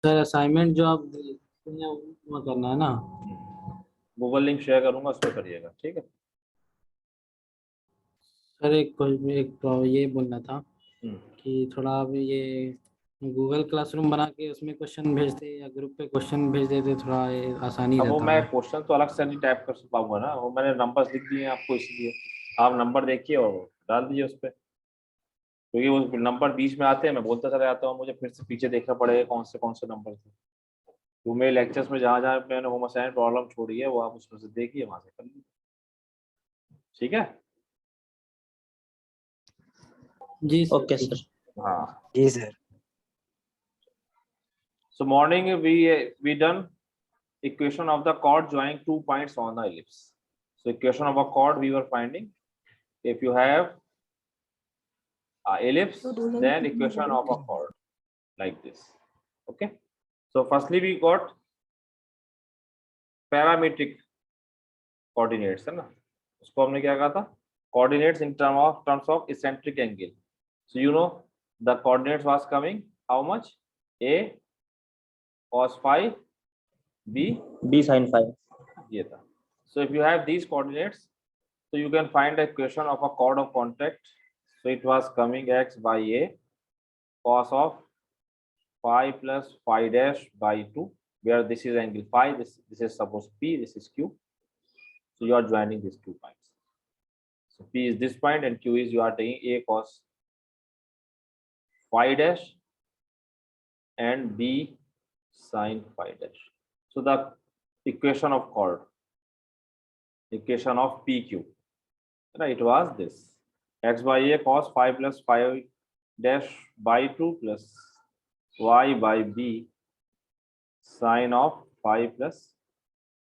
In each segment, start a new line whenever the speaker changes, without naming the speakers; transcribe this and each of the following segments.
Sir assignment जो आप वो करना है ना।
गूगल लिंक शेयर करूंगा, उस पर करिएगा, ठीक है।
सर ये बोलना था
हम्म।
कि थोड़ा आप ये गूगल क्लासरूम बना के उसमें क्वेश्चन भेजते या ग्रुप पे क्वेश्चन भेज देते, थोड़ा ये आसानी
अब वो
रहता
मैं
है।
क्वेश्चन तो अलग से नहीं टाइप कर पाऊंगा ना, वो मैंने नंबर्स लिख दिए हैं आपको, इसलिए आप नंबर देखिए और डाल दीजिए उस पर, क्योंकि वो नंबर बीच में आते हैं, मैं बोलता चला जाता हूँ, मुझे फिर से पीछे देखना पड़ेगा कौन से नंबर थे। तो मेरे लेक्चर्स में जहाँ जहाँ मैंने होम असाइनमेंट प्रॉब्लम छोड़ी है वो आप उसमें से देखिए, वहां से कर लीजिए, ठीक है।
जी सर,
ओके
ठीक
सर।
है।
हाँ,
जी sir.
so morning we done equation of the chord joining 2 points on the ellipse. So equation of a chord we were finding, if you have ellipse, then equation of a chord like this. Okay, so firstly we got parametric coordinates, है ना, उसको हमने क्या कहा था, coordinates in terms of eccentric angle. So you know the coordinates was coming how much, a cos phi, b
B sin phi.
ये था. So if you have these coordinates, so you can find the equation of a chord of contact. So it was coming x by a cos of phi plus phi dash by 2, where this is angle phi, this is suppose p, this is q. So you are joining these 2 points. So p is this point and q is, you are taking a cos phi dash and b sin phi dash. So the equation of chord, equation of pq, right, it was this, x by a cos phi plus phi dash by 2 plus y by b sin of phi plus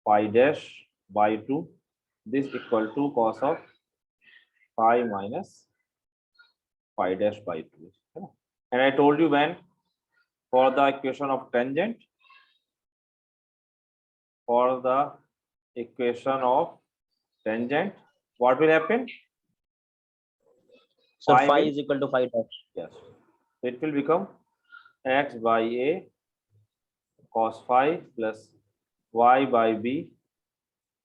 phi dash by 2, this equal to cos of phi minus phi dash by 2. And I told you when, for the equation of tangent, for the equation of tangent, what will happen?
So
Phi
phi
will,
is equal to phi dash.
yes, so it will become x by a cos phi plus y by b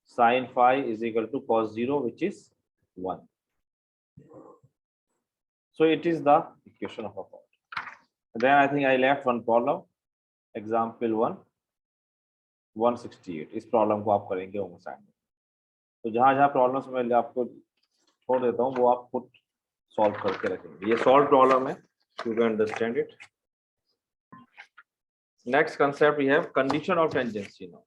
sin phi is equal to cos 0, which is 1. So it is the equation of a chord. Then I think I left one problem, example 1 168. इस problem को आप करेंगे home assignment, तो जहां जहां problems मैं आपको छोड़ देता हूँ वो आप खुद सॉल्व करके रखेंगे, ये सॉल्व प्रॉब्लम है, you can understand it. Next concept we have condition of tangency. Now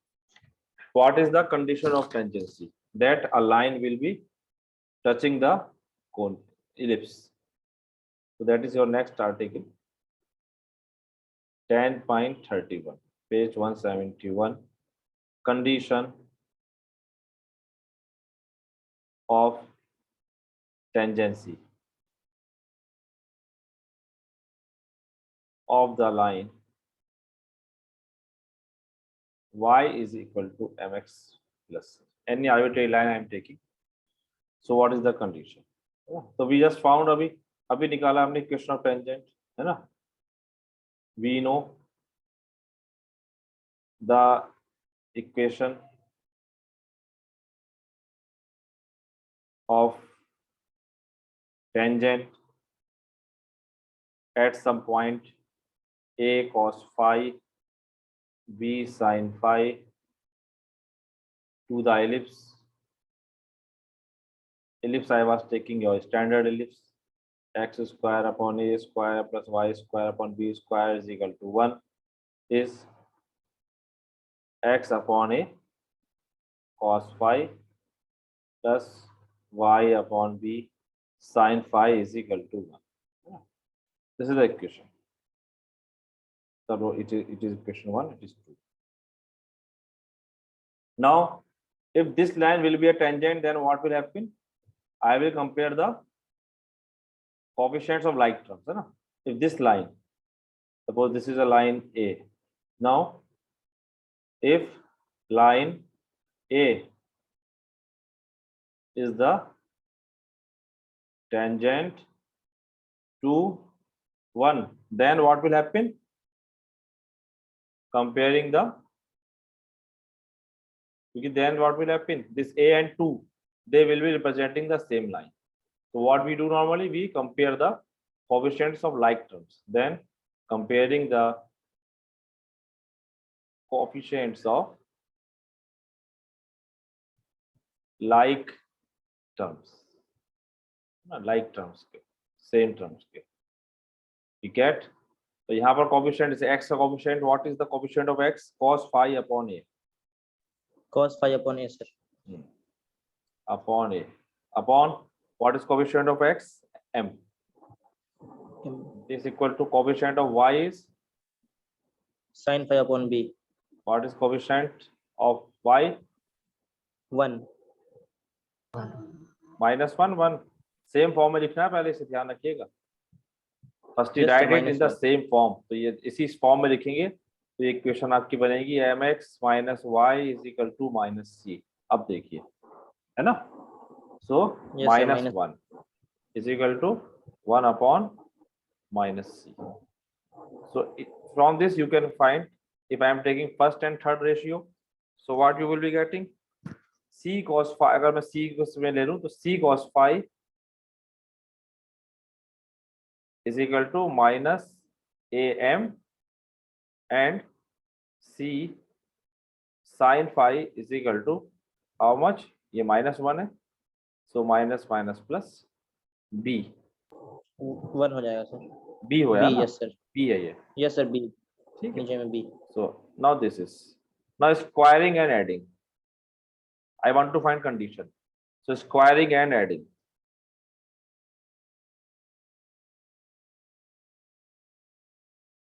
what is the condition of tangency? That a line will be touching the cone ellipse. So that is your next article, 10.31, page 171, condition of tangency of the line y is equal to mx plus any arbitrary line I am taking. So what is the condition? So we just found अभी निकाला हमने equation of tangent, है ना. We know the equation of tangent at some point a cos phi b sin phi to the ellipse. Ellipse I was taking your standard ellipse, x square upon a square plus y square upon b square is equal to 1, is x upon a cos phi plus y upon b sin phi is equal to 1. This is the equation. So it is equation 1, it is 2. Now if this line will be a tangent, then what will happen? I will compare the coefficients of like terms, है ना. If this line, suppose this is a line A, now if line A is the tangent to 1, then what will happen? comparing the, because then what will happen, this a and 2 they will be representing the same line. So what we do normally, we compare the coefficients of like terms, then comparing the coefficients of like terms, like terms के same terms के, you get. तो यहाँ पर coefficient is x का coefficient, what is the coefficient of x? Cos phi upon a.
Cos phi upon a, sir.
Upon a, upon what is coefficient of x? M. Is equal to coefficient of y is
Sin phi upon b.
what is coefficient of y?
1.
-1 1 same form में लिखना है, पहले से ध्यान रखिएगा. First
Yes, sir,
right it in the
-1.
Same form. तो ये इसी फॉर्म में लिखेंगे तो ये इक्वेशन आपकी बनेगी mx - y = -c. अब देखिए, है ना. सो
Yes, sir,
-1 = 1 upon -c. So from this you can find, if I am taking first and third ratio, so what you will be getting, c cos phi. अगर मैं c को इसमें ले लूं तो c cos phi = -am and c sin phi = how much, ये -1 है, so minus plus b.
1 हो जाएगा सर.
b होया
B,
ना,
yes sir.
b है ये,
Yes sir, b.
ठीक है.
नीचे में b.
So now this is, now squaring and adding. I want to find condition. So squaring and adding.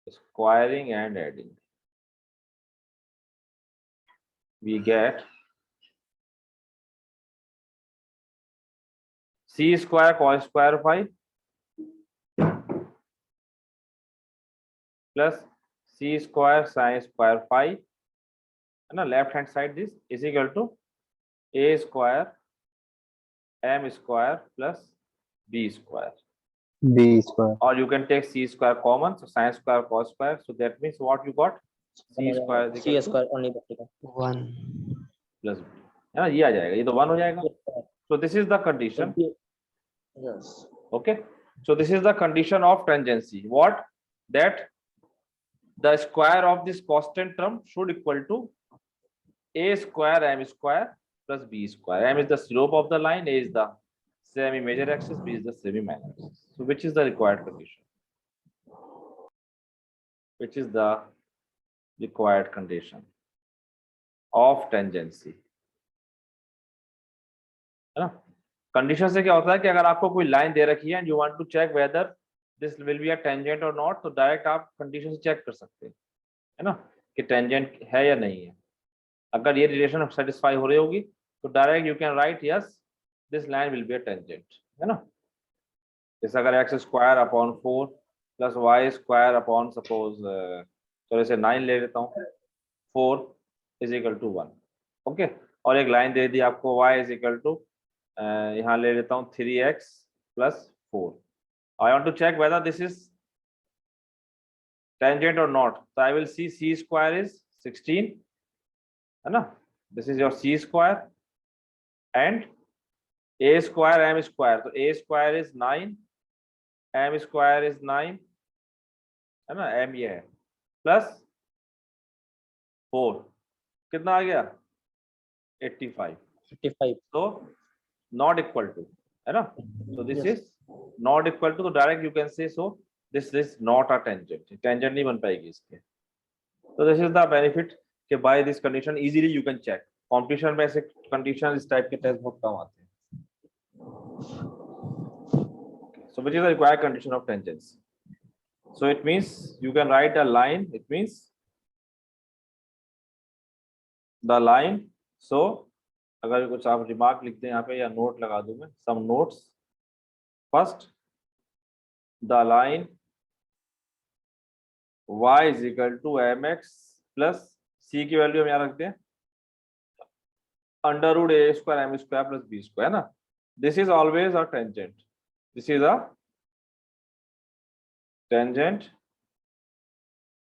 Squaring and adding. We get c square cos square phi plus c square sin square phi, and the left hand side this is equal to a square m square plus b square.
B square.
Or you can take c square common, so sin square cos square. So that means what you got, c square is
C
equal to
square only बचेगा.
1.
plus b, है ना. ये आ जाएगा, ये तो 1 हो जाएगा. So this is the condition.
Yes.
Okay, so this is the condition of tangency. What? That the square of this constant term should equal to a square m square plus b square. M is the slope of the line, a is the semi major axis, b is the semi minor axis. So which is the required condition? Which is the required condition of tangency? है ना. Condition से क्या होता है कि अगर आपको कोई लाइन दे रखी है and you want to check whether this will be a tangent और नॉट, तो डायरेक्ट आप कंडीशन से चेक कर सकते हैं, है ना, कि टेंजेंट है या नहीं है. अगर ये रिलेशन सेटिस्फाई हो रही होगी तो direct you can write yes this line will be a tangent, है ना. जैसे अगर x square upon 4 plus y square upon suppose, चलो इसे 9 ले लेता हूँ, 4 = 1. ओके, और एक लाइन दे दी आपको y = यहाँ ले लेता हूँ 3x plus 4. I want to check whether this is tangent or not. So I will see c square is 16, है ना. This is your c square and a square m square. So a square is 9, m square is 9, है ना, m ये है, plus 4 कितना आ गया 85.
55.
So not equal to, है ना. So this
Yes.
is not equal to, so direct you can say, so this is not a tangent. Tangent नहीं बन पाएगी इसके. So this is the benefit कि by this condition easily you can check. Competition में ऐसे condition इस type के test बहुत कम आते हैं. So which is the required condition of tangents? So it means you can write a line. It means the line. So अगर कुछ आप रिमार्क लिखते हैं यहाँ पे या नोट लगा दूं मैं, some notes. First, the line y is equal to mx plus c की वैल्यू हम यहाँ रखते हैं √ a square m square plus b square, है ना. This is always a tangent. This is a tangent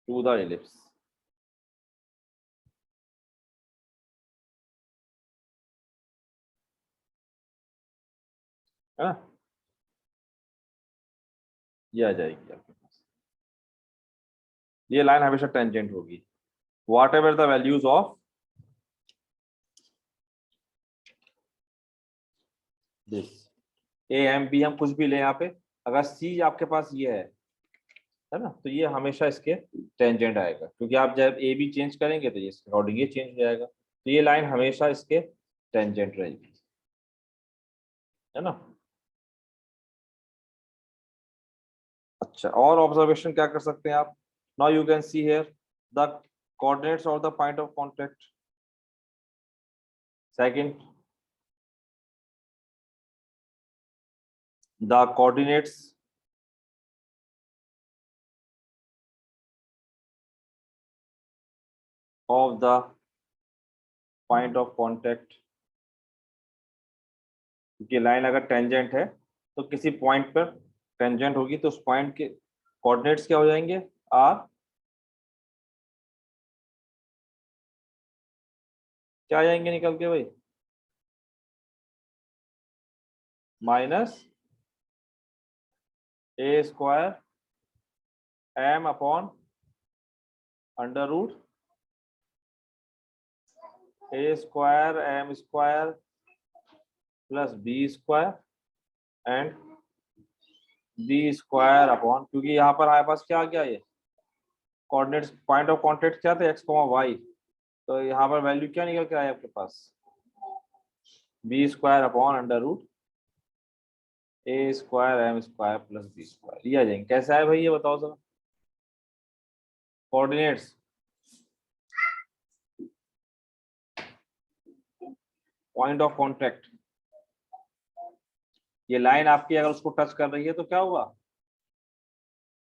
to the ellipse. है ना, ये आ जाएगी आपके पास। ये लाइन हमेशा टेंजेंट होगी whatever the values of this a m b, हम कुछ भी ले यहाँ पे, अगर सी आपके पास ये है ना, तो ये हमेशा इसके टेंजेंट आएगा, क्योंकि आप जब ए बी चेंज करेंगे तो ये इसके अकॉर्डिंग ये चेंज हो जाएगा, तो ये लाइन हमेशा इसके टेंजेंट रहेगी, है ना। अच्छा, और ऑब्जर्वेशन क्या कर सकते हैं आप, now you can see here the coordinates और the point of contact. Second, the coordinates of the point of contact, क्योंकि लाइन अगर टेंजेंट है तो किसी पॉइंट पर टेंजेंट होगी तो उस पॉइंट के कोऑर्डिनेट्स क्या हो जाएंगे, आर, क्या आ जाएंगे निकल के भाई, minus a square m upon under root a square m square plus b square and b square upon, क्योंकि यहाँ पर हमारे पास क्या आ गया, ये कोऑर्डिनेट्स पॉइंट ऑफ कांटेक्ट क्या था, एक्स वाई, तो यहाँ पर वैल्यू क्या निकल के आया आपके पास, b square upon under root a square m square plus b square, ये आ जाएंगे। कैसा है भाई ये बताओ sir, coordinates point of contact, ये लाइन आपकी अगर उसको टच कर रही है तो क्या होगा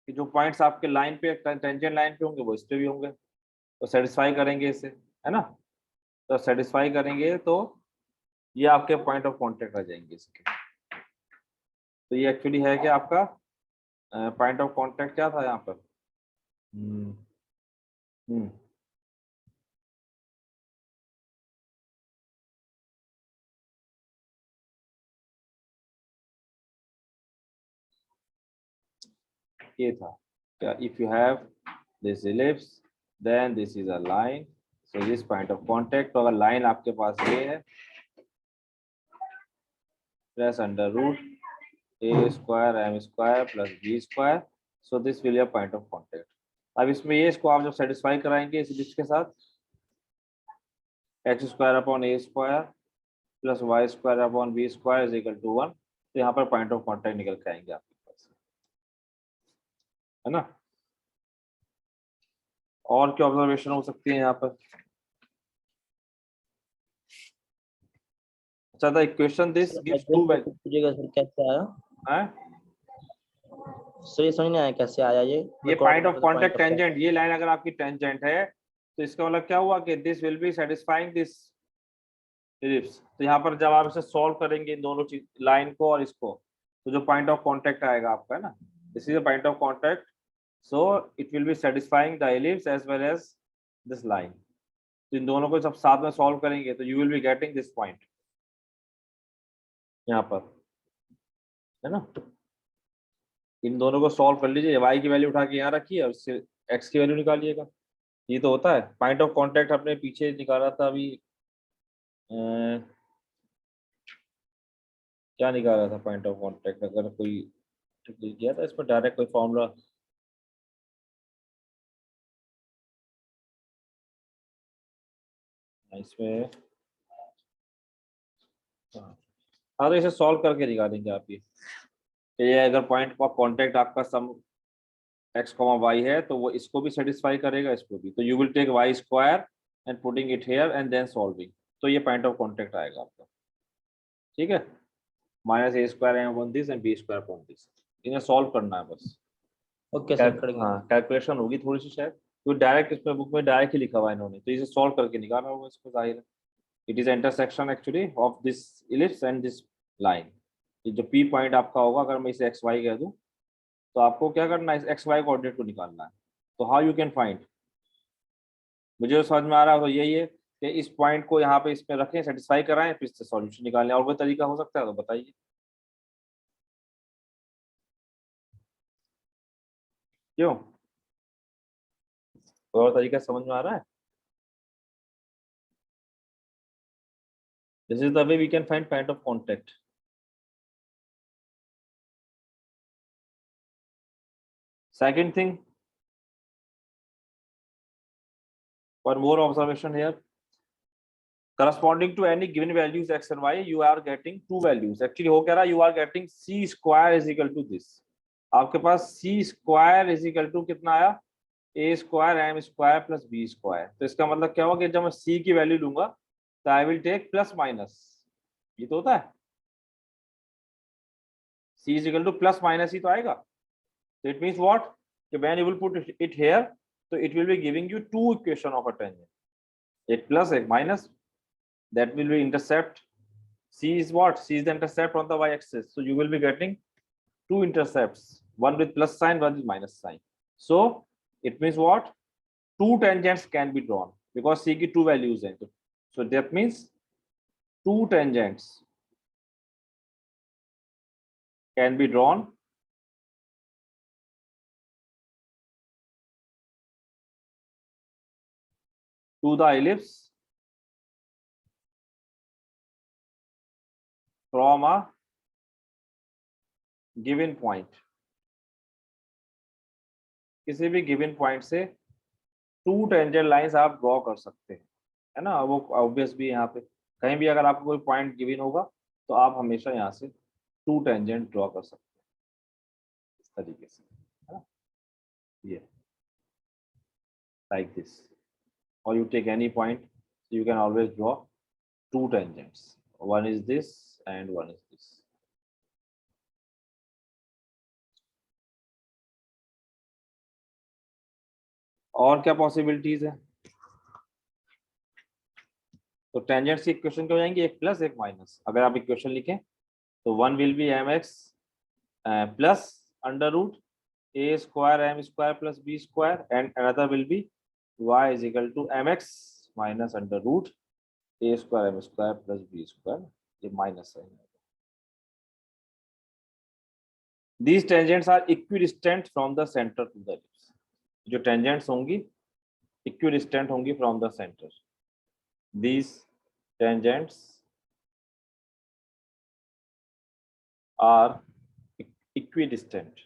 कि जो पॉइंट्स आपके लाइन पे टेंजेंट लाइन पे होंगे वो इस पे भी होंगे, तो सेटिस्फाई करेंगे इसे, है ना, तो सेटिस्फाई करेंगे तो ये आपके पॉइंट ऑफ कांटेक्ट आ जाएंगे इसके। तो ये एक्चुअली है कि आपका पॉइंट ऑफ कांटेक्ट क्या था यहाँ पर, हम्म हम्म ये था क्या, if you have this ellipse then this is a line, so this point of contact, तो अगर लाइन आपके पास ये है plus under root a square m square plus b square, so this will your point of contact. अब इसमें ये इसको आप जब सेटिस्फाई कराएंगे इस इलिप्स के साथ, x square upon a square plus y square upon b square is equal to 1, तो यहाँ पर पॉइंट ऑफ कांटेक्ट निकल के आएंगे आपके पास, है ना। और क्या ऑब्जर्वेशन हो सकती है यहाँ पर, अच्छा the equation this gives two value,
पूछिएगा सर कैसे आया,
है
सर ये समझ नहीं आया कैसे आया
ये पॉइंट ऑफ कांटेक्ट टेंजेंट, ये लाइन अगर आपकी टेंजेंट है तो इसका मतलब क्या हुआ कि this will be satisfying this ellipse, तो यहाँ पर जब आप इसे सॉल्व करेंगे इन दोनों चीज लाइन को और इसको, तो जो पॉइंट ऑफ कांटेक्ट आएगा आपका, है ना, this is the point of contact, so it will be satisfying the ellipse as well as this line, तो इन दोनों को जब साथ में सॉल्व करेंगे तो you will be getting this point यहाँ पर, है ना। इन दोनों को सॉल्व कर लीजिए, y की वैल्यू उठा के यहाँ रखिए और उससे x की वैल्यू निकालिएगा, ये तो होता है। पॉइंट ऑफ कांटेक्ट अपने पीछे निकाला था अभी, क्या निकाला था पॉइंट ऑफ कांटेक्ट, अगर कोई किया था इसमें डायरेक्ट कोई फॉर्मूला, इसमें हाँ, तो इसे सॉल्व करके निकालेंगे आप ये अगर पॉइंट ऑफ कांटेक्ट आपका सम x, y है तो वो इसको भी सेटिस्फाई करेगा, इसको भी, तो you will take y square and putting it here and then solving, तो ये पॉइंट ऑफ कांटेक्ट आएगा आपका, ठीक है, minus a square m upon this and b square upon this, इन्हें सॉल्व करना है बस।
ओके सर करेंगे।
हाँ, कैलकुलेशन होगी थोड़ी सी शायद, तो डायरेक्ट इसमें बुक में डायरेक्ट ही लिखा हुआ है इन्होंने, तो इसे सॉल्व करके निकालना होगा इसको, जाहिर है it is intersection actually of this ellipse and this line, ये जो पी पॉइंट आपका होगा, अगर मैं इसे एक्स वाई कह दूं तो आपको क्या करना है, एक्स वाई कोऑर्डिनेट को निकालना है, तो हाउ यू कैन फाइंड, मुझे जो समझ में आ रहा है तो यही है कि इस पॉइंट को यहाँ पे इसमें रखें, सेटिस्फाई कराएं, फिर इससे सॉल्यूशन निकालें, और कोई तरीका हो सकता है तो बताइए। क्यों? और तरीका समझ में आ रहा है? This is the way we can find point of contact. Second thing, one more observation here. Corresponding to any given values x and y, you are getting two values. Actually हो क्या रहा है? You are getting c square is equal to this. आपके पास c square is equal to कितना आया? a square m square plus b square. तो इसका मतलब क्या होगा कि जब मैं c की वैल्यू लूंगा तो I will take plus minus. ये तो होता है, c is equal to plus minus ही तो आएगा. So it means what? When you will put it here, so it will be giving you two equation of a tangent. एक plus एक minus. That will be intercept. C is what? C is the intercept on the y-axis. So you will be getting two intercepts, one with plus sign, one with minus sign. So it means what? Two tangents can be drawn because C की two values हैं. So that means two tangents can be drawn to the ellipse from a given point. किसी भी given point से two tangent lines आप draw कर सकते हैं, है ना? वो obvious भी यहाँ पे कहीं भी अगर आपको कोई point given होगा तो आप हमेशा यहाँ से two tangent draw कर सकते हैं इस तरीके से, है ना? ये like this, or you take any point, so you can always draw two tangents. One is this and one is this. और क्या पॉसिबिलिटीज है? तो टेंजेंट्स की इक्वेशन क्या हो जाएंगी? एक प्लस एक माइनस. अगर आप इक्वेशन लिखें तो one will be m x plus under root a square m square plus b square and another will be y is equal to m x minus under root a square m square plus b square. ये minus है. These tangents are equidistant from the center to the ellipse. जो tangents होंगी equidistant होंगी from the center. These tangents are equidistant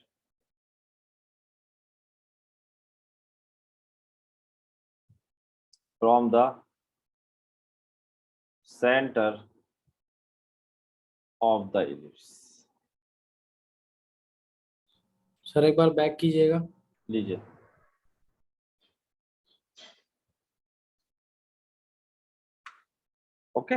from the center of the ellipse.
Sir एक बार back कीजिएगा.
लीजिए. Okay.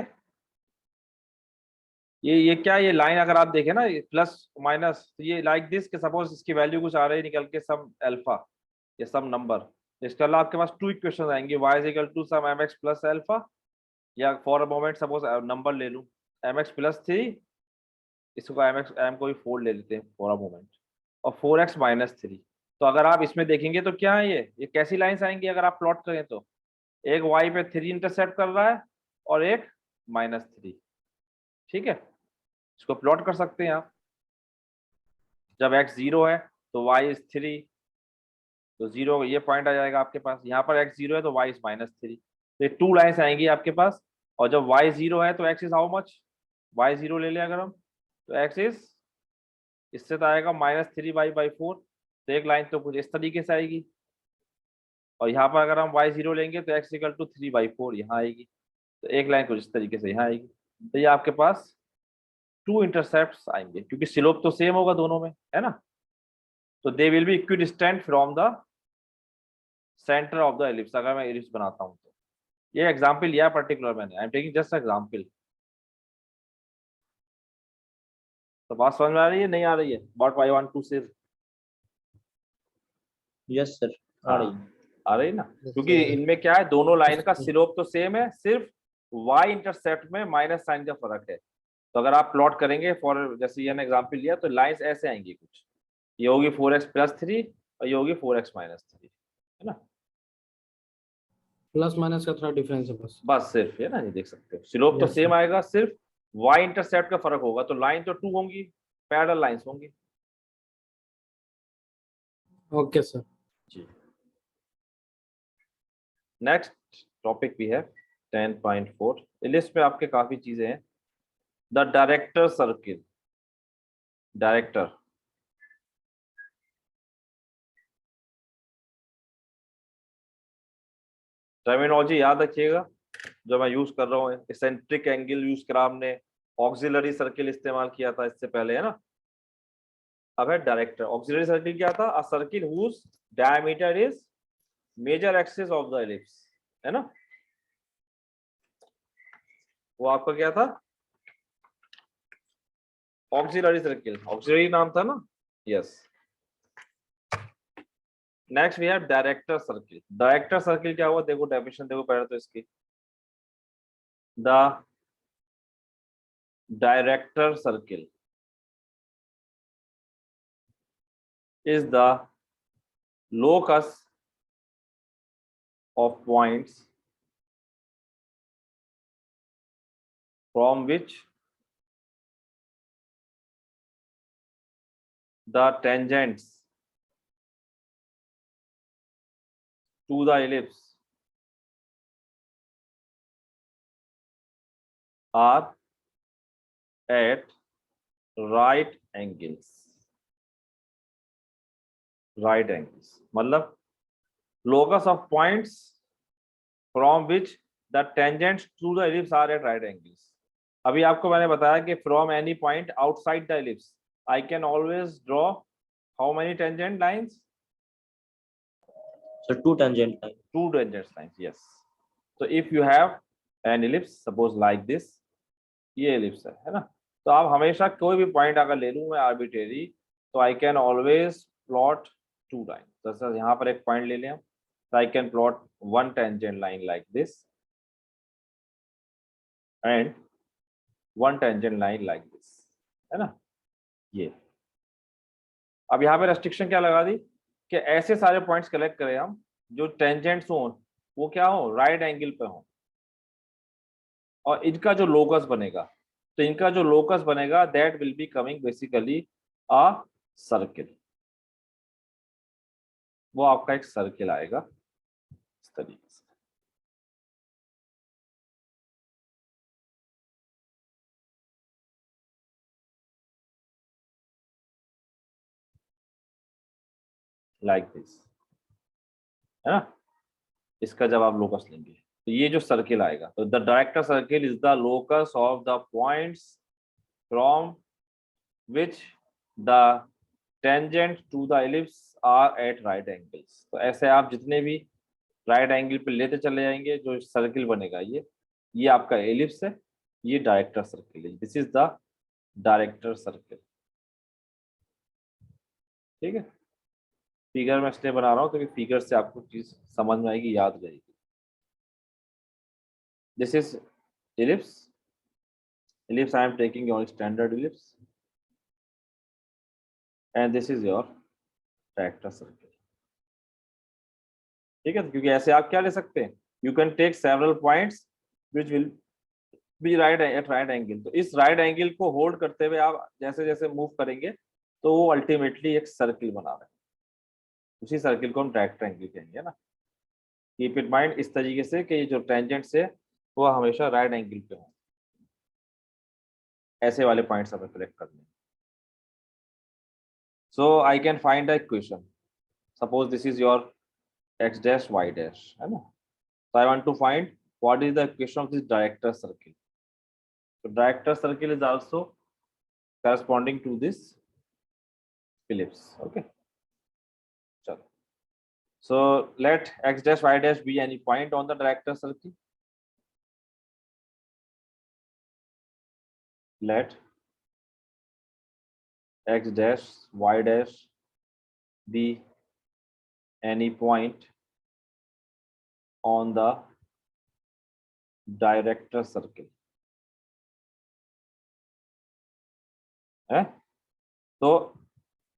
ये क्या, ये लाइन अगर आप देखें ना प्लस माइनस, तो ये लाइक दिस के सपोज इसकी वैल्यू कुछ आ रही है निकल के सम अल्फा या सम नंबर. इसके अलावा आपके पास टू इक्वेशन आएंगे, y is equal to some mx plus alpha, या for a moment suppose number ले लूं mx प्लस 3, इसको mx m को भी 4 ले लेते हैं फॉर अ मोमेंट, और 4x माइनस 3. तो अगर आप इसमें देखेंगे तो क्या है, ये कैसी लाइंस आएंगी अगर आप प्लॉट करें तो? एक y पे 3 इंटरसेप्ट कर रहा है और एक -3. ठीक है, इसको प्लॉट कर सकते हैं आप. जब x 0 है तो y इज 3, तो 0 ये पॉइंट आ जाएगा आपके पास. यहाँ पर x 0 है तो y इज -3. तो ये टू लाइंस आएंगी आपके पास. और जब y 0 है तो x is how much? y 0 ले लें अगर हम तो x इज, इससे तो आएगा -3y/4. तो एक लाइन तो कुछ इस तरीके से आएगी. और यहाँ पर अगर हम y 0 लेंगे तो x इक्वल टू 3/4 यहाँ आएगी. तो एक लाइन कुछ इस तरीके से यहाँ आएगी. तो ये आपके पास टू इंटरसेप्ट्स आएंगे क्योंकि स्लोप तो सेम होगा दोनों में, है ना? तो they will be equidistant from the centre of the ellipse. अगर मैं एलिप्स बनाता हूँ तो ये एग्जांपल लिया पर्टिकुलर मैंने, आई एम टेकिंग जस्ट एग्जांपल. तो बात समझ में आ रही है नहीं आ रही है? व्हाट आई वांट टू से.
यस सर, आ रही है.
आ रही ना? क्योंकि इनमें क्या है, दोनों लाइन का स्लोप तो सेम है, सिर्फ y इंटरसेप्ट में माइनस साइन का फर्क है. तो अगर आप प्लॉट करेंगे फॉर, जैसे ये एग्जांपल लिया, तो लाइंस ऐसे आएंगी कुछ. ये होगी 4x प्लस 3 और ये होगी 4x माइनस 3, है ना?
प्लस माइनस का थोड़ा डिफरेंस है बस
सिर्फ, है ना? ये देख सकते हो स्लोप तो सेम आएगा, सिर्फ y इंटरसेप्ट का फर्क होगा. तो लाइन तो 2 होंगी, पैरेलल लाइंस होंगी.
Okay sir.
जी। नेक्स्ट टॉपिक भी है 10.4। लिस्ट पे आपके काफी चीजें हैं। The director circle. Director, terminology याद रखिएगा जो मैं यूज कर रहा हूँ। एसेंट्रिक एंगल यूज करा हमने, ऑक्सिलरी सर्किल इस्तेमाल किया था इससे पहले, है ना। अब है डायरेक्टर। ऑक्सिलरी सर्किल क्या था? A circle whose diameter is major axis of the ellipse, है ना। वो आपका क्या था? ऑक्सिलरी सर्किल, ऑक्सिलरी नाम था ना। Yes. Next we have director circle. Director circle क्या हुआ? देखो डेफिनेशन देखो पहले तो इसकी। The director circle is the locus of points from which the tangents to the ellipse are at right angles. Right angles मतलब locus of points from which the tangents to the ellipse are at right angles. अभी आपको मैंने बताया कि from any point outside the ellipse I can always draw how many tangent lines?
So two tangent line.
Two tangent lines, yes. So if you have an ellipse, suppose like this, ये ellipse है ना। तो आप हमेशा कोई भी point अगर ले लूं मैं आर्बिट्रेरी, तो I can always plot two line. जैसे यहाँ पर एक पॉइंट ले लें, तो I can plot one tangent line like this and one tangent line like this, है ना। ये अब यहाँ पे रेस्ट्रिक्शन क्या लगा दी कि ऐसे सारे पॉइंट्स कलेक्ट करें हम जो टेंजेंट्स हो, वो क्या हो? राइट एंगल पे हो, और इनका जो लोकस बनेगा, तो इनका जो लोकस बनेगा that will be coming basically a circle. वो आपका एक सर्किल आएगा इस तरीके से। लाइक दिस, है ना। इसका जब आप लोकस लेंगे तो ये जो सर्किल आएगा, तो the director circle is the locus of the points from which the tangent to the ellipse are at right angles. तो ऐसे आप जितने भी राइट एंगल पे लेते चले जाएंगे, जो सर्किल बनेगा ये आपका एलिप्स है, ये डायरेक्टर सर्किल है। This is the director circle. ठीक है, फिगर में इसलिए बना रहा हूँ क्योंकि फिगर से आपको चीज समझ में आएगी, याद रहेगी। This is ellipse. Ellipse I am taking your standard ellipse, and this is your director circle. ठीक है, क्योंकि ऐसे आप क्या ले सकते हैं? You can take several points which will be right at right angle. तो इस राइट एंगल को होल्ड करते हुए आप जैसे जैसे मूव करेंगे तो वो अल्टीमेटली एक सर्किल बना रहे हैं। उसी सर्किल को हम डायरेक्टर एंगल कहेंगे ना। कीप इट माइंड इस तरीके से कि ये जो टेंजेंट्स है वो हमेशा राइट एंगल पे हो, ऐसे वाले पॉइंट्स हमें कलेक्ट करने हैं। So I can find the equation. Suppose this is your x dash y dash, है ना। So I want to find what is the equation of this director circle. So director circle is also corresponding to this ellipse. Okay. So let x dash y dash be any point on the director circle. Let x dash y dash be any point on the director circle. है तो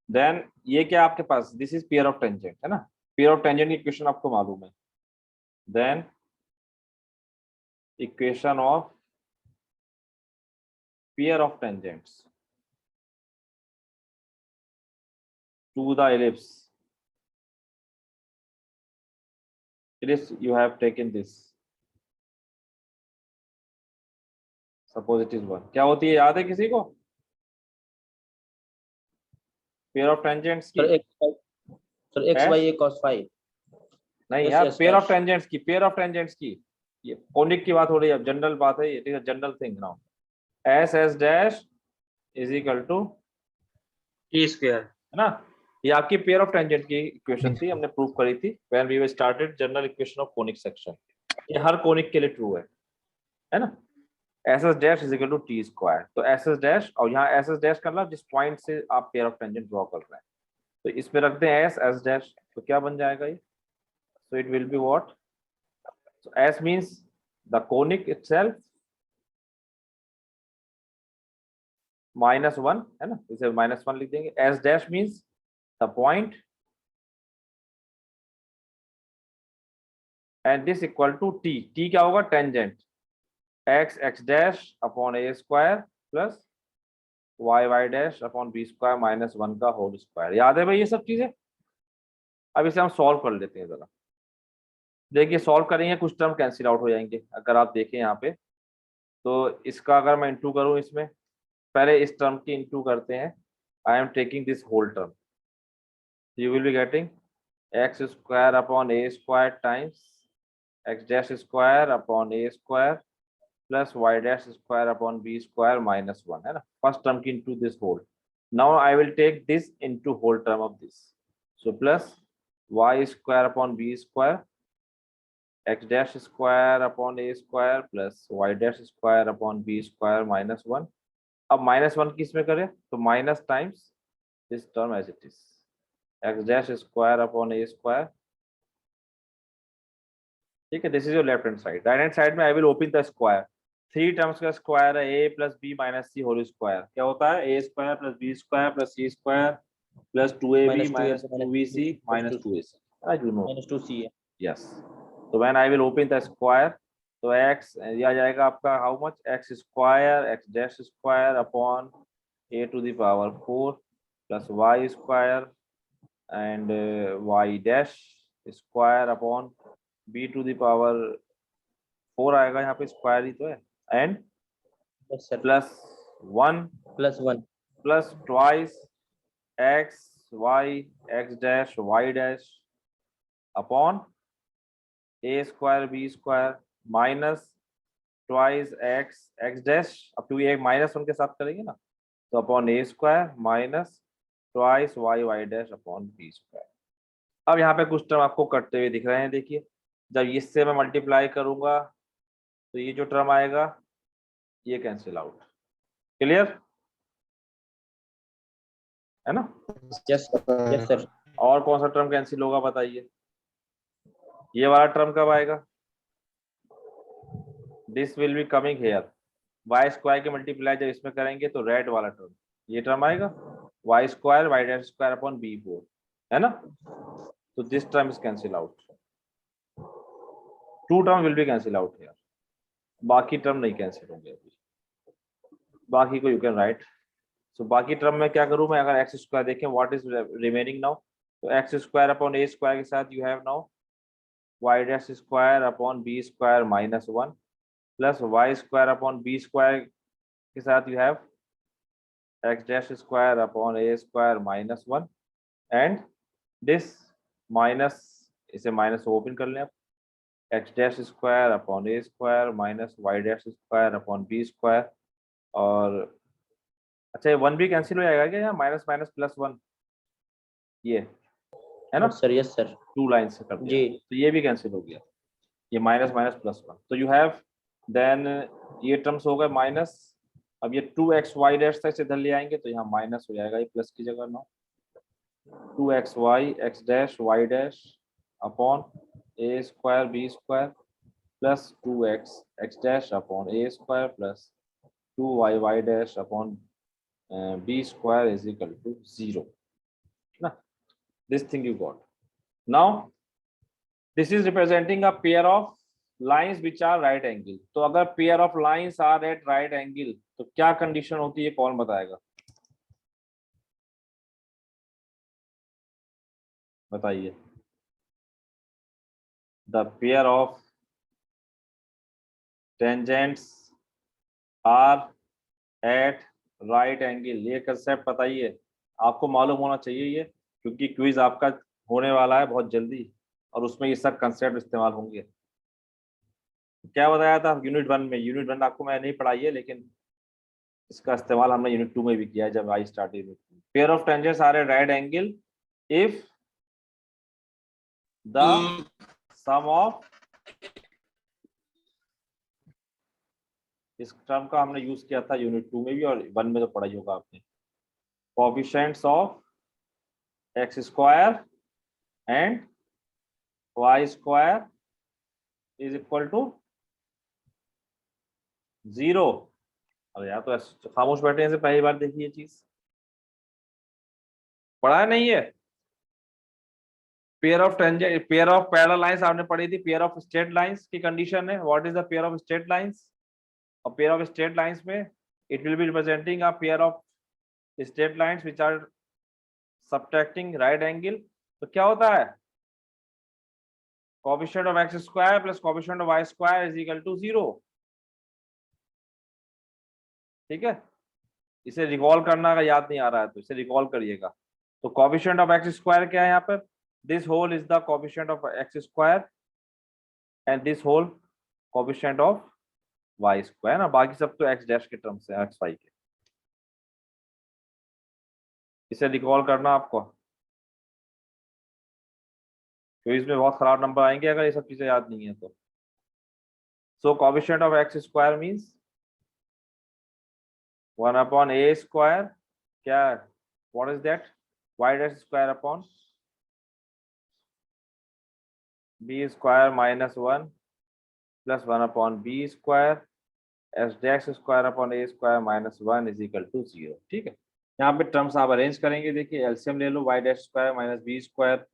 then ये क्या आपके पास? This is pair of tangent, है ना। Pair of tangent की equation आपको मालूम है। Then equation of pair of tangents to the ellipse Chris, you have taken this. Suppose it is 1. क्या होती है याद है किसी को? पेयर ऑफ टेंजेंट्स की
sir x
Dash?
by a cos phi.
नहीं
Yes,
यार,
yes,
pair of
dash.
Tangents की, पेयर ऑफ टेंजेंट्स की, ये कोनिक की बात हो रही है, अब जनरल बात है, it is a general thing now. S dash is equal to
T square
है ना, ये आपकी पेयर ऑफ टेंजेंट की इक्वेशन थी, हमने प्रूव करी थी when we started general equation of conic section. ये हर कोनिक के लिए ट्रू है ना. S dash is equal to T square. तो एस डैश, और यहाँ एस डैश का मतलब जिस पॉइंट से आप पेयर ऑफ टेंजेंट ड्रॉ कर रहे हैं, तो इसमें रखते हैं एस डैश, तो क्या बन जाएगा ये? So it will be what? So S means the conic itself -1 है ना, इसे -1 लिख देंगे. S dash means the point and this equal to T. T क्या होगा? Tangent x dash upon a square plus y dash upon b square -1 का whole square. याद है भाई ये सब चीजें? अब इसे हम सॉल्व कर लेते हैं जरा. देखिए सॉल्व करेंगे, कुछ टर्म कैंसिल आउट हो जाएंगे. अगर आप देखें यहाँ पे, तो इसका अगर मैं इंटू करूँ इसमें, पहले इस टर्म की इंटू करते हैं. I am taking this whole term. You will be getting x square upon a square times x dash square upon a square plus y dash square upon b square -1 है ना. First term की into this whole. Now I will take this into whole term of this. So plus y square upon b square x dash square upon a square plus y dash square upon b square -1. अब -1 किस में करें? तो minus times this term as it is x dash square upon a square. ठीक है, this is your left hand side. Right hand side में I will open the square. 3 terms का square है a plus b minus c whole square. क्या होता है? a square plus b square plus c square plus 2ab minus 2bc minus 2ac. You no
-2c.
Yes. तो when I will open the square, तो x ये आ जाएगा आपका how much? x square x dash square upon a to the power 4 plus y square and y dash square upon b to the power 4 आएगा, यहाँ पे square ही तो है, and
Yes, sir.
Plus 1
+1.
Plus twice x y x dash y dash upon a square b square minus twice x x dash, अब क्योंकि एक -1 के साथ करेंगे ना, तो upon a square minus twice y dash upon b square. अब यहाँ पे कुछ टर्म आपको कटते हुए दिख रहे हैं. देखिए जब इससे मैं मल्टीप्लाई करूंगा तो ये जो टर्म आएगा ये कैंसिल आउट. क्लियर है ना?
Yes, yes, sir.
और कौन सा टर्म कैंसिल होगा बताइए? ये वाला टर्म कब आएगा? This will be coming here. Y square के मल्टीप्लाई जब इसमें करेंगे तो रेड वाला टर्म, ये टर्म आएगा y square y dash square upon b4 है ना. तो this term is cancel out. 2 term will be cancel out here. बाकी टर्म नहीं कैंसिल होंगे अभी. बाकी को यू कैन राइट. सो बाकी टर्म में क्या करूं मैं? अगर एक्स स्क्वायर देखें व्हाट इज रिमेनिंग नाउ, तो x square upon a square के साथ you have now y dash square upon b square -1 plus y square upon b square के साथ you have x dash square upon a square -1 and this minus, इसे minus open कर लें आप, x dash square upon a square minus y dash square upon b square. और अच्छा ये 1 भी कैंसिल हो जाएगा क्या? यहाँ माइनस माइनस प्लस 1 ये है ना,
Yes, sir. Yes, sir.
2 line से कर दिया,
जी.
तो ये भी कैंसिल हो गया. ये माइनस माइनस प्लस 1. तो यू हैव देन ये टर्म्स हो गए माइनस. अब ये 2xy डैश तक इधर ले आएंगे तो यहाँ माइनस हो जाएगा, ये प्लस की जगह ना. 2xy x dash y dash upon a square b square plus 2x x dash upon a square plus 2y dash upon b square is equal to 0. Now, this thing you got. Now, this is representing a pair of lines which are right angle. तो अगर pair of lines are at right angle, तो क्या condition होती है? कौन बताएगा? बताइए. The pair of tangents are at right angle. ये कंसेप्ट बताइए, आपको मालूम होना चाहिए ये, क्योंकि क्विज आपका होने वाला है बहुत जल्दी और उसमें ये सब कंसेप्ट इस्तेमाल होंगे। क्या बताया था यूनिट 1 में? यूनिट 1 आपको मैं नहीं पढ़ाई है, लेकिन इसका इस्तेमाल हमने यूनिट 2 में भी किया है जब I start unit 2। Pair of tangents are at right angle if the sum of, इस टर्म का हमने यूज किया था यूनिट 2 में भी और 1 में तो पढ़ाई होगा आपने। Coefficients of x square and y square is equal to 0। अरे यार, तो ऐसे खामोश बैठने से पहली बार देखी ये चीज, पढ़ा नहीं है? Pair of tangent, pair of parallel lines आपने पढ़ी थी। पेयर ऑफ स्ट्रेट लाइंस की कंडीशन है, what is the pair of straight lines? और पेयर ऑफ स्ट्रेट लाइंस में it will be representing a pair of straight lines which are subtracting right angle. तो क्या होता है? Coefficient of x square plus coefficient of y square is equal to 0। ठीक है, इसे recall करना, अगर याद नहीं आ रहा है तो इसे रिकॉल करिएगा। तो कोएफिशिएंट ऑफ एक्स स्क्वायर क्या है यहाँ पर? This whole is the coefficient of x square and this whole coefficient of y square ना, बाकी सब तो एक्स डैश के टर्म्स है, एक्स वाई के। इसे रिकॉल करना आपको, तो इसमें बहुत खराब नंबर आएंगे अगर ये सब चीजें याद नहीं है तो। So coefficient of x square means 1 upon a square, क्या what is that? Y dash square upon b square minus 1 plus 1 upon b square s dash square upon a square minus 1 is equal to 0। ठीक है, यहाँ पे terms आप arrange करेंगे। देखिए LCM ले लो, y dash square minus b square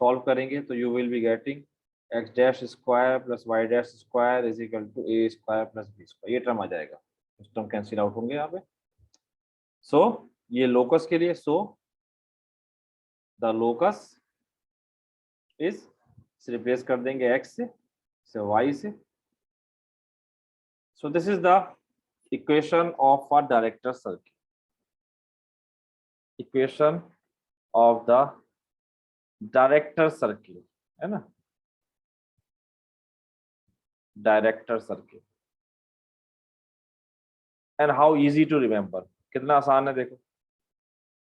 solve करेंगे तो you will be getting x dash square plus y dash square is equal to a square plus b square. ये टर्म आ जाएगा, इस टर्म कैंसिल आउट होंगे यहाँ पे। सो ये लोकस के लिए, so the locus is, replace कर देंगे x से y से। So this is the equation of a director circle, equation of the director circle, है ना, director circle. And how easy to remember, कितना आसान है। देखो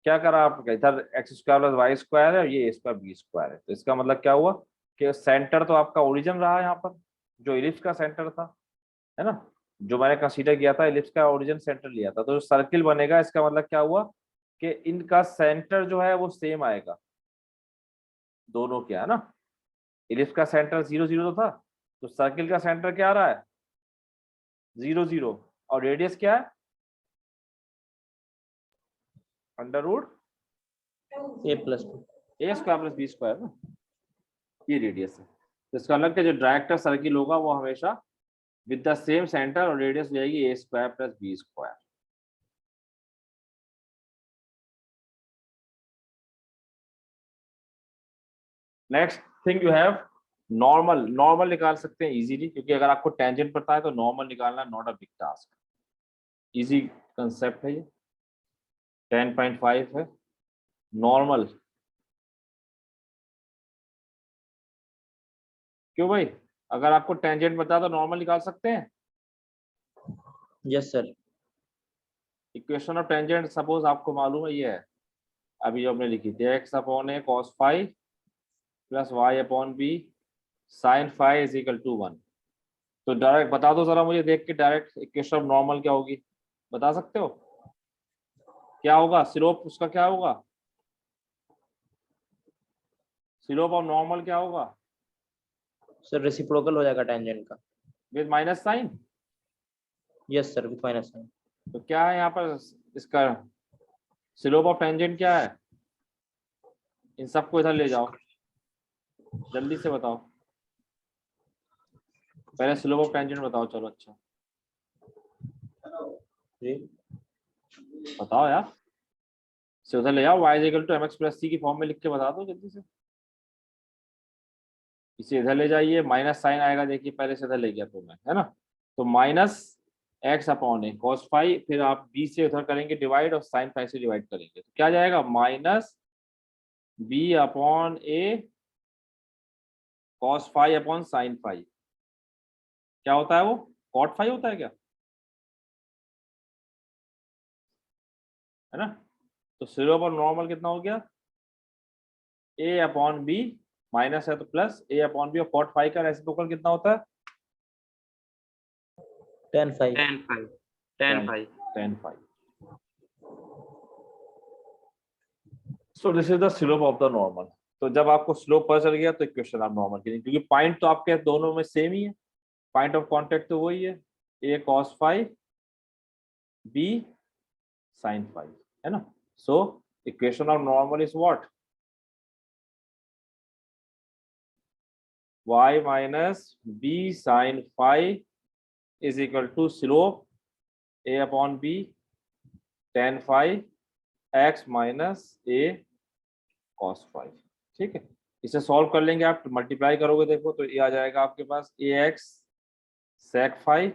क्या करा आपका, इधर x square plus y square है, ये ए स्क्वायर बी स्क्वायर है। तो इसका मतलब क्या हुआ कि सेंटर तो आपका ओरिजिन रहा यहाँ पर, जो इलिप्स का सेंटर था, है ना, जो मैंने कंसीडर किया था, इलिप्स का ओरिजिन सेंटर लिया था। तो जो सर्किल बनेगा, इसका मतलब क्या हुआ कि इनका सेंटर जो है वो सेम आएगा दोनों के, है ना। इलिप्स का सेंटर 0 0 तो था, तो सर्किल का सेंटर क्या आ रहा है? 0 0। और रेडियस क्या है? Under root
a plus 2
a square plus b square ना, ये रेडियस है। तो इसका मतलब कि जो डायरेक्टर सर्किल होगा वो हमेशा विद द सेम सेंटर और रेडियस हो जाएगी a square plus b square. Next thing you have normal. Normal निकाल सकते हैं इजीली, क्योंकि अगर आपको टेंजेंट पता है तो नॉर्मल निकालना not a big task, easy concept है ये। 10.5 है नॉर्मल। क्यों भाई, अगर आपको टेंजेंट पता है तो नॉर्मल निकाल सकते हैं।
yes sir
equation of tangent suppose आपको मालूम है ये है, अभी जो हमने लिखी थी, x upon a cos five plus y upon b sine five is equal to 1। तो डायरेक्ट बता दो जरा मुझे देख के, डायरेक्ट इक्वेशन ऑफ नॉर्मल क्या होगी, बता सकते हो? क्या होगा स्लोप उसका, क्या होगा स्लोप ऑफ नॉर्मल, क्या होगा?
सर रेसिप्रोकल हो जाएगा टेंजेंट का।
With minus sine.
Yes sir with minus sine.
तो क्या है यहाँ पर इसका स्लोप ऑफ टेंजेंट क्या है? इन सबको इधर ले जाओ, जल्दी से बताओ, पहले स्लोप ऑफ टेंजेंट बताओ। चलो अच्छा
जी
बताओ यार, से उधर ले जाओ, y equal to mx plus c की फॉर्म में लिख के बता दो जल्दी से। इसे इधर ले जाइए, माइनस साइन आएगा, देखिए पहले से इधर ले गया तो मैं, है ना। तो minus x upon a cos five, फिर आप बी से उधर करेंगे डिवाइड और साइन फाइव से डिवाइड करेंगे, तो क्या जाएगा minus b upon a cos five upon sine five. क्या होता है वो, कॉट फाइव होता है क्या, है ना। तो स्लोप और नॉर्मल कितना हो गया, ए अपॉन बी, माइनस है तो प्लस ए अपॉन बी, और कॉट फाइव का रेसिप्रोकल कितना होता है,
tan 5।
10 5 10 5
tan five. So this is the slope of the normal. तो जब आपको स्लोप पता चल गया तो इक्वेशन आप नॉर्मल के लिए, क्योंकि पॉइंट तो आपके दोनों में सेम ही है, पॉइंट ऑफ कांटेक्ट तो वही है, a cos five b sine five, है ना। So equation of normal is what, y minus b sine five is equal to slope a upon b tan five x minus a cos five. ठीक है, इसे solve कर लेंगे, आप multiply करोगे देखो तो ये आ जाएगा आपके पास ax sec five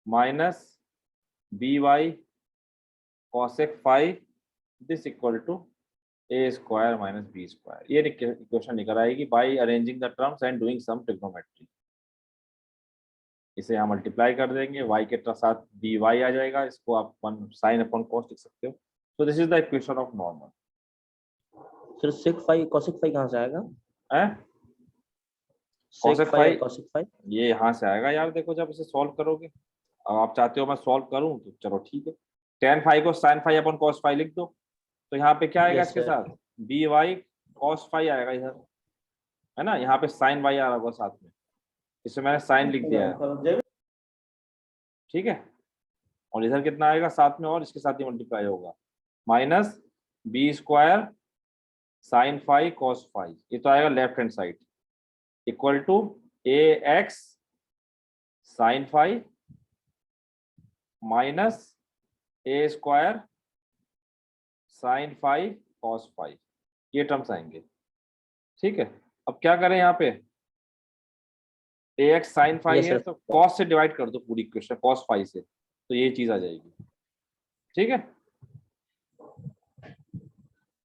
minus by cosec five this equal to a square minus b square. ये इक्वेशन निकल आएगी by arranging the terms and doing some trigonometry. इसे यहाँ मल्टीप्लाई कर देंगे, y के साथ dy आ जाएगा, इसको आप साइन अपॉन कॉस लिख सकते हो। सो this is the equation of normal.
Sir sec 5 cosec 5 कहाँ से आएगा?
है
sec
cosec
5
5
cosec 5
ये यहाँ से आएगा यार, देखो जब इसे सॉल्व करोगे। अब आप चाहते हो मैं सॉल्व करूँ तो चलो ठीक है, tan फाइव को sin five upon cos five लिख दो, तो यहाँ पे क्या आएगा
Yes,
इसके
sir.
साथ by cos फाइव आएगा इधर, है ना। यहाँ पे sin y आ रहा होगा साथ में, इसमें मैंने sin लिख दिया है, ठीक है। और इधर कितना आएगा साथ में, और इसके साथ ही मल्टीप्लाई होगा, minus b square sine five cos five, ये तो आएगा left hand side, equal to a x sine five minus a square sine five cos five, ये टर्म्स आएंगे। ठीक है, अब क्या करें यहाँ पे, a x sine five
Yes,
है
sir.
तो कॉस से डिवाइड कर दो पूरी इक्वेशन, कॉस फाइव से, तो ये चीज आ जाएगी। ठीक है,